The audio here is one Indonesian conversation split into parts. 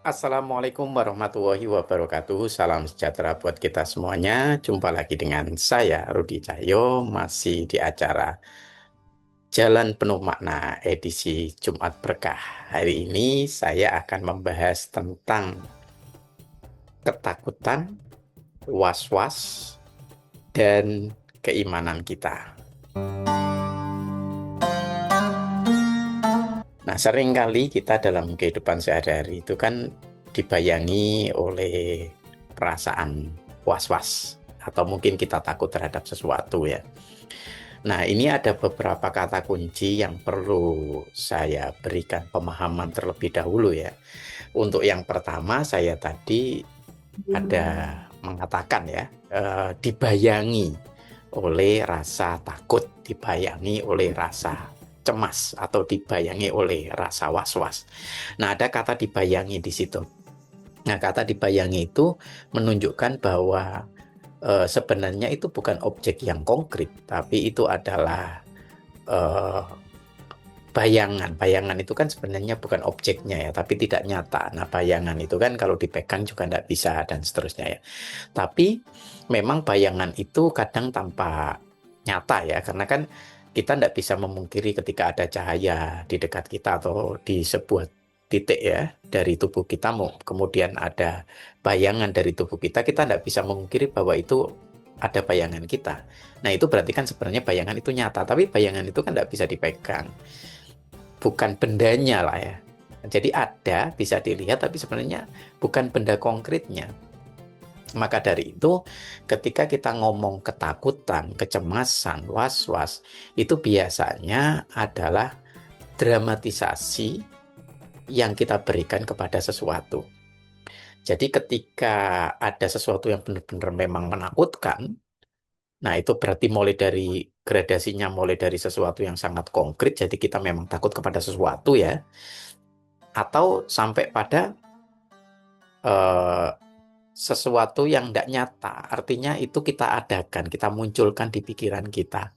Assalamualaikum warahmatullahi wabarakatuh. Salam sejahtera buat kita semuanya. Jumpa lagi dengan saya, Rudi Cahyo, masih di acara Jalan Penuh Makna edisi Jumat Berkah. Hari ini saya akan membahas tentang ketakutan, was-was, dan keimanan kita. Nah, seringkali kita dalam kehidupan sehari-hari itu kan dibayangi oleh perasaan was-was atau mungkin kita takut terhadap sesuatu ya. Nah, ini ada beberapa kata kunci yang perlu saya berikan pemahaman terlebih dahulu ya. Untuk yang pertama, saya tadi ada mengatakan ya, dibayangi oleh rasa takut, dibayangi oleh rasa cemas, atau dibayangi oleh rasa was-was. Nah, ada kata dibayangi di situ. Nah, kata dibayangi itu menunjukkan bahwa sebenarnya itu bukan objek yang konkret, tapi itu adalah eh, bayangan. Bayangan itu kan sebenarnya bukan objeknya ya, tapi tidak nyata. Nah, bayangan itu kan kalau dipegang juga tidak bisa dan seterusnya ya. Tapi memang bayangan itu kadang tampak nyata ya, karena kan kita tidak bisa memungkiri ketika ada cahaya di dekat kita atau di sebuah titik ya dari tubuh kita, kemudian ada bayangan dari tubuh kita, kita tidak bisa memungkiri bahwa itu ada bayangan kita. Nah, itu berarti kan sebenarnya bayangan itu nyata, tapi bayangan itu kan tidak bisa dipegang, bukan bendanya lah ya. Jadi ada, bisa dilihat, tapi sebenarnya bukan benda konkretnya. Maka dari itu, ketika kita ngomong ketakutan, kecemasan, was-was, itu biasanya adalah dramatisasi yang kita berikan kepada sesuatu. Jadi ketika ada sesuatu yang benar-benar memang menakutkan, nah itu berarti mulai dari gradasinya, mulai dari sesuatu yang sangat konkret, jadi kita memang takut kepada sesuatu ya, atau sampai pada eh, sesuatu yang tidak nyata, artinya itu kita adakan, kita munculkan di pikiran kita.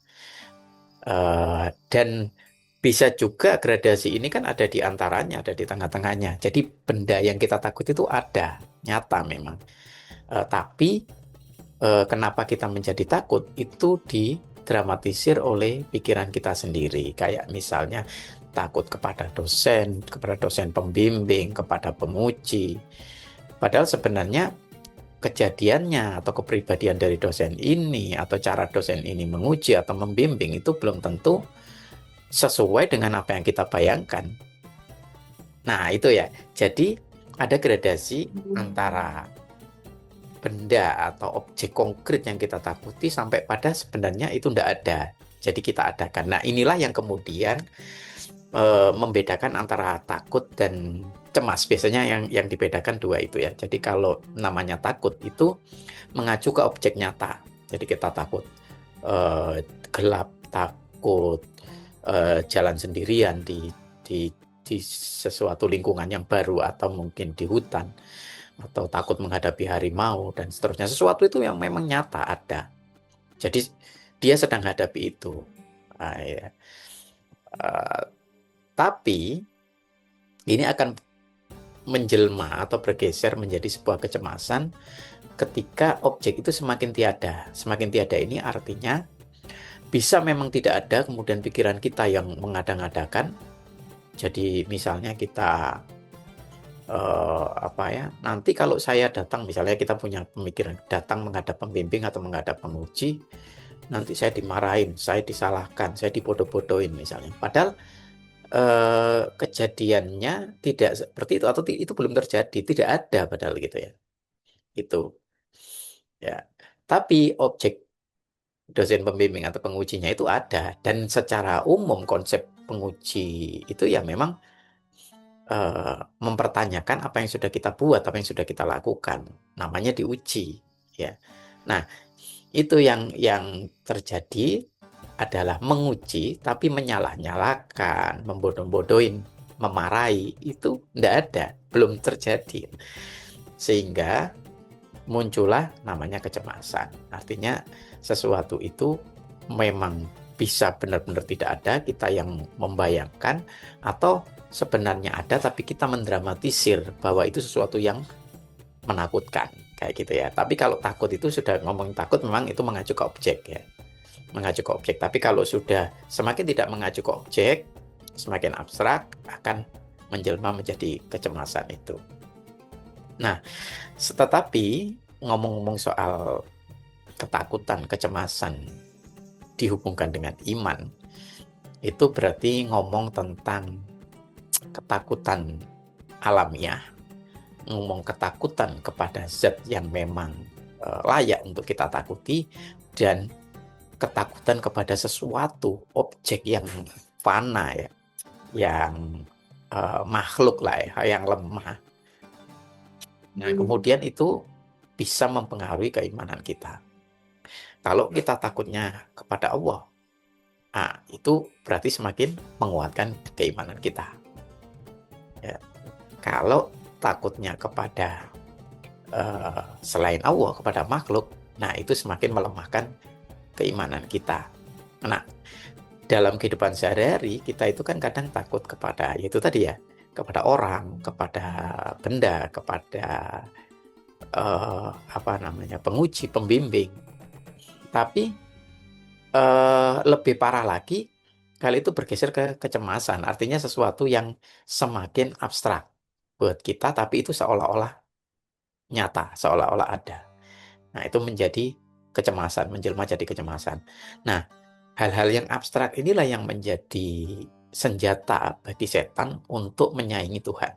Dan bisa juga gradasi ini kan ada di antaranya, ada di tengah-tengahnya. Jadi benda yang kita takut itu ada, nyata memang. Tapi kenapa kita menjadi takut itu didramatisir oleh pikiran kita sendiri. Kayak misalnya takut kepada dosen pembimbing, kepada pemuji. Padahal sebenarnya kejadiannya atau kepribadian dari dosen ini atau cara dosen ini menguji atau membimbing itu belum tentu sesuai dengan apa yang kita bayangkan. Nah, itu ya. Jadi ada gradasi antara benda atau objek konkret yang kita takuti sampai pada sebenarnya itu tidak ada. Jadi kita adakan. Nah, inilah yang kemudian membedakan antara takut dan cemas. Biasanya yang dibedakan dua itu ya. Jadi kalau namanya takut itu mengacu ke objek nyata. Jadi kita takut gelap, takut jalan sendirian di sesuatu lingkungan yang baru atau mungkin di hutan, atau takut menghadapi harimau dan seterusnya. Sesuatu itu yang memang nyata ada. Jadi dia sedang hadapi itu. Nah, ya. Eh, tapi ini akan menjelma atau bergeser menjadi sebuah kecemasan ketika objek itu semakin tiada. Semakin tiada ini artinya bisa memang tidak ada, kemudian pikiran kita yang mengada-ngadakan. Jadi misalnya kita apa ya, nanti kalau saya datang, misalnya kita punya pemikiran datang menghadap pembimbing atau menghadap pemuji, nanti saya dimarahin, saya disalahkan, saya dibodoh-bodohin misalnya. Padahal kejadiannya tidak seperti itu, atau itu belum terjadi, tidak ada padahal gitu ya. Itu ya. Tapi objek dosen pembimbing atau pengujinya itu ada, dan secara umum konsep penguji itu ya memang mempertanyakan apa yang sudah kita buat, apa yang sudah kita lakukan. Namanya diuji ya. Nah, itu yang terjadi adalah menguji tapi menyalah-nyalahkan, membodoh-bodohin, memarahi, itu tidak ada, belum terjadi. Sehingga muncullah namanya kecemasan. Artinya sesuatu itu memang bisa benar-benar tidak ada, kita yang membayangkan, atau sebenarnya ada, tapi kita mendramatisir bahwa itu sesuatu yang menakutkan, kayak gitu ya. Tapi kalau takut itu sudah ngomong takut, memang itu mengacu ke objek ya, mengacu ke objek. Tapi kalau sudah semakin tidak mengacu ke objek, semakin abstrak, akan menjelma menjadi kecemasan itu. Nah, tetapi ngomong-ngomong soal ketakutan, kecemasan dihubungkan dengan iman, itu berarti ngomong tentang ketakutan alamiah, ngomong ketakutan kepada zat yang memang layak untuk kita takuti, dan ketakutan kepada sesuatu objek yang fana ya, yang makhluk lah ya, yang lemah. Nah, kemudian itu bisa mempengaruhi keimanan kita. Kalau kita takutnya kepada Allah, nah, itu berarti semakin menguatkan keimanan kita. Ya. Kalau takutnya kepada selain Allah, kepada makhluk, nah itu semakin melemahkan keimanan kita. Nah, dalam kehidupan sehari-hari kita itu kan kadang takut kepada, yaitu tadi ya, kepada orang, kepada benda, kepada penguji, pembimbing. Tapi lebih parah lagi, hal itu bergeser ke kecemasan, artinya sesuatu yang semakin abstrak buat kita, tapi itu seolah-olah nyata, seolah-olah ada. Nah, itu menjadi kecemasan, menjelma jadi kecemasan. Nah, hal-hal yang abstrak inilah yang menjadi senjata bagi setan untuk menyaingi Tuhan.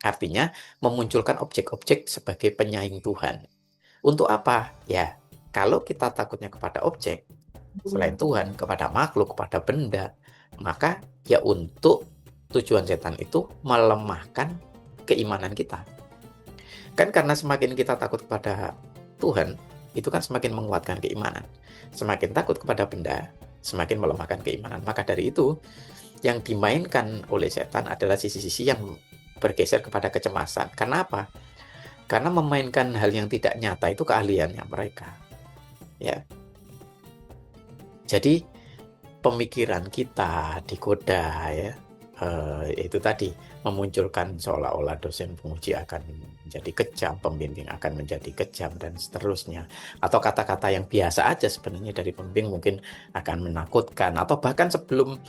Artinya, memunculkan objek-objek sebagai penyaing Tuhan. Untuk apa? Ya, kalau kita takutnya kepada objek, selain Tuhan, kepada makhluk, kepada benda, maka ya untuk tujuan setan itu melemahkan keimanan kita. Kan karena semakin kita takut kepada Tuhan, itu kan semakin menguatkan keimanan. Semakin takut kepada benda, semakin melemahkan keimanan. Maka dari itu, yang dimainkan oleh setan adalah sisi-sisi yang bergeser kepada kecemasan. Karena apa? Karena memainkan hal yang tidak nyata itu keahliannya mereka. Ya. Jadi pemikiran kita digoda ya. Itu tadi memunculkan seolah-olah dosen penguji akan menjadi kejam, pembimbing akan menjadi kejam, dan seterusnya. Atau kata-kata yang biasa aja sebenarnya dari pembimbing mungkin akan menakutkan. Atau bahkan sebelum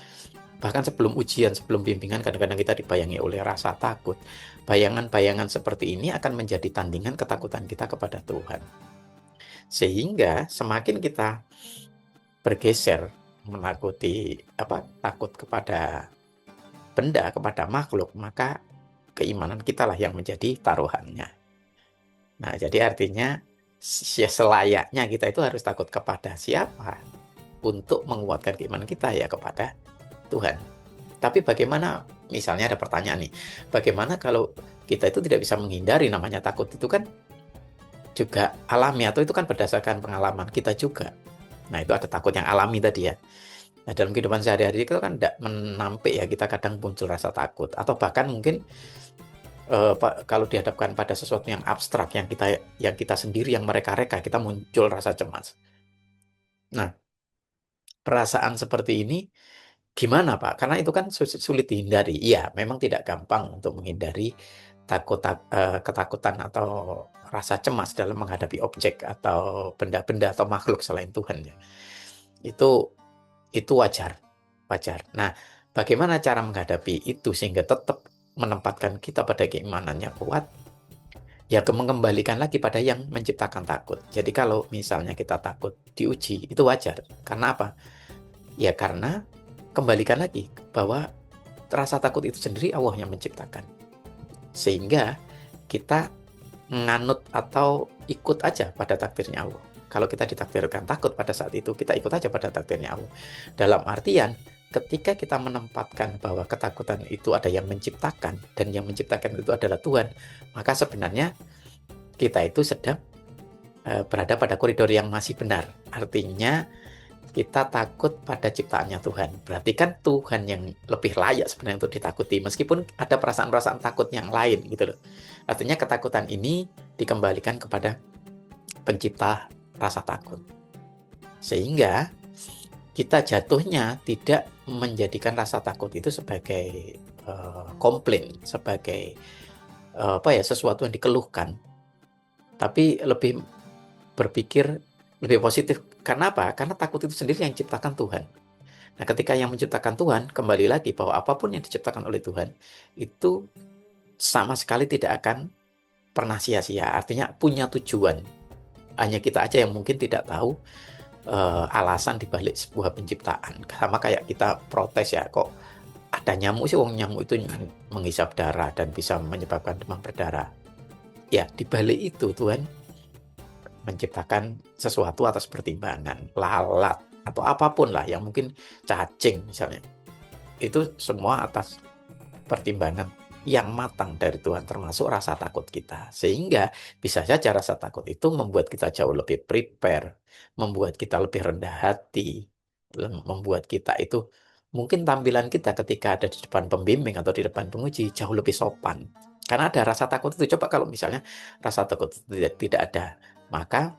ujian, sebelum bimbingan, kadang-kadang kita dibayangi oleh rasa takut. Bayangan-bayangan seperti ini akan menjadi tandingan ketakutan kita kepada Tuhan. Sehingga semakin kita bergeser menakuti takut kepada benda, kepada makhluk, maka keimanan kita lah yang menjadi taruhannya. Nah, jadi artinya selayaknya kita itu harus takut kepada siapa? Untuk menguatkan keimanan kita ya kepada Tuhan. Tapi bagaimana, misalnya ada pertanyaan nih, bagaimana kalau kita itu tidak bisa menghindari namanya takut? Itu kan juga alami, atau itu kan berdasarkan pengalaman kita juga. Nah, itu ada takut yang alami tadi ya. Nah, dalam kehidupan sehari-hari itu kan tidak menampik ya, kita kadang muncul rasa takut. Atau bahkan mungkin kalau dihadapkan pada sesuatu yang abstrak, yang kita sendiri, yang mereka-reka, kita muncul rasa cemas. Nah, perasaan seperti ini gimana Pak? Karena itu kan sulit dihindari. Iya, memang tidak gampang untuk menghindari ketakutan atau rasa cemas dalam menghadapi objek atau benda-benda atau makhluk selain Tuhan ya. Itu wajar. Nah, bagaimana cara menghadapi itu sehingga tetap menempatkan kita pada keimanannya kuat? Ya, mengembalikan lagi pada yang menciptakan takut. Jadi kalau misalnya kita takut diuji, itu wajar. Karena apa? Ya karena kembalikan lagi bahwa rasa takut itu sendiri Allah yang menciptakan. Sehingga kita nganut atau ikut aja pada takdirnya Allah. Kalau kita ditakdirkan takut pada saat itu, kita ikut aja pada takdirnya Allah. Dalam artian, ketika kita menempatkan bahwa ketakutan itu ada yang menciptakan, dan yang menciptakan itu adalah Tuhan, maka sebenarnya kita itu sedang berada pada koridor yang masih benar. Artinya, kita takut pada ciptaannya Tuhan. Berarti kan Tuhan yang lebih layak sebenarnya untuk ditakuti, meskipun ada perasaan-perasaan takut yang lain gitu loh. Artinya ketakutan ini dikembalikan kepada pencipta rasa takut. Sehingga kita jatuhnya tidak menjadikan rasa takut itu sebagai komplain, sebagai sesuatu yang dikeluhkan, tapi lebih berpikir lebih positif. Karena apa? Karena takut itu sendiri yang ciptakan Tuhan. Nah, ketika yang menciptakan Tuhan, kembali lagi bahwa apapun yang diciptakan oleh Tuhan itu sama sekali tidak akan pernah sia-sia. Artinya punya tujuan. Hanya kita aja yang mungkin tidak tahu alasan dibalik sebuah penciptaan. Sama kayak kita protes ya, kok ada nyamuk sih, wong nyamuk itu menghisap darah dan bisa menyebabkan demam berdarah. Ya, dibalik itu Tuhan menciptakan sesuatu atas pertimbangan, lalat atau apapun lah yang mungkin cacing misalnya. Itu semua atas pertimbangan yang matang dari Tuhan, termasuk rasa takut kita. Sehingga bisa saja rasa takut itu membuat kita jauh lebih prepare, membuat kita lebih rendah hati, membuat kita itu mungkin tampilan kita ketika ada di depan pembimbing atau di depan penguji jauh lebih sopan. Karena ada rasa takut itu. Coba kalau misalnya rasa takut itu tidak ada, maka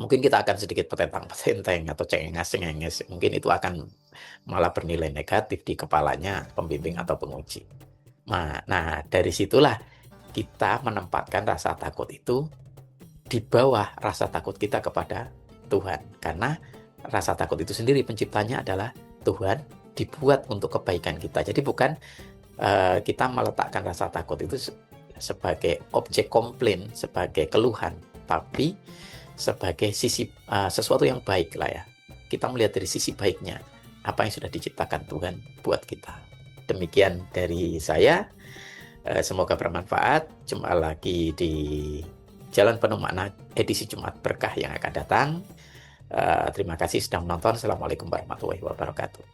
mungkin kita akan sedikit petentang-petenteng atau cengenges-cengenges. Mungkin itu akan malah bernilai negatif di kepalanya pembimbing atau penguji. Nah, dari situlah kita menempatkan rasa takut itu di bawah rasa takut kita kepada Tuhan. Karena rasa takut itu sendiri penciptanya adalah Tuhan, dibuat untuk kebaikan kita. Jadi bukan kita meletakkan rasa takut itu sebagai objek komplain, sebagai keluhan, tapi sebagai sisi sesuatu yang baik lah ya. Kita melihat dari sisi baiknya apa yang sudah diciptakan Tuhan buat kita. Demikian dari saya. Semoga bermanfaat. Jumpa lagi di Jalan Penuh Makna edisi Jumat Berkah yang akan datang. Terima kasih sudah menonton. Assalamualaikum warahmatullahi wabarakatuh.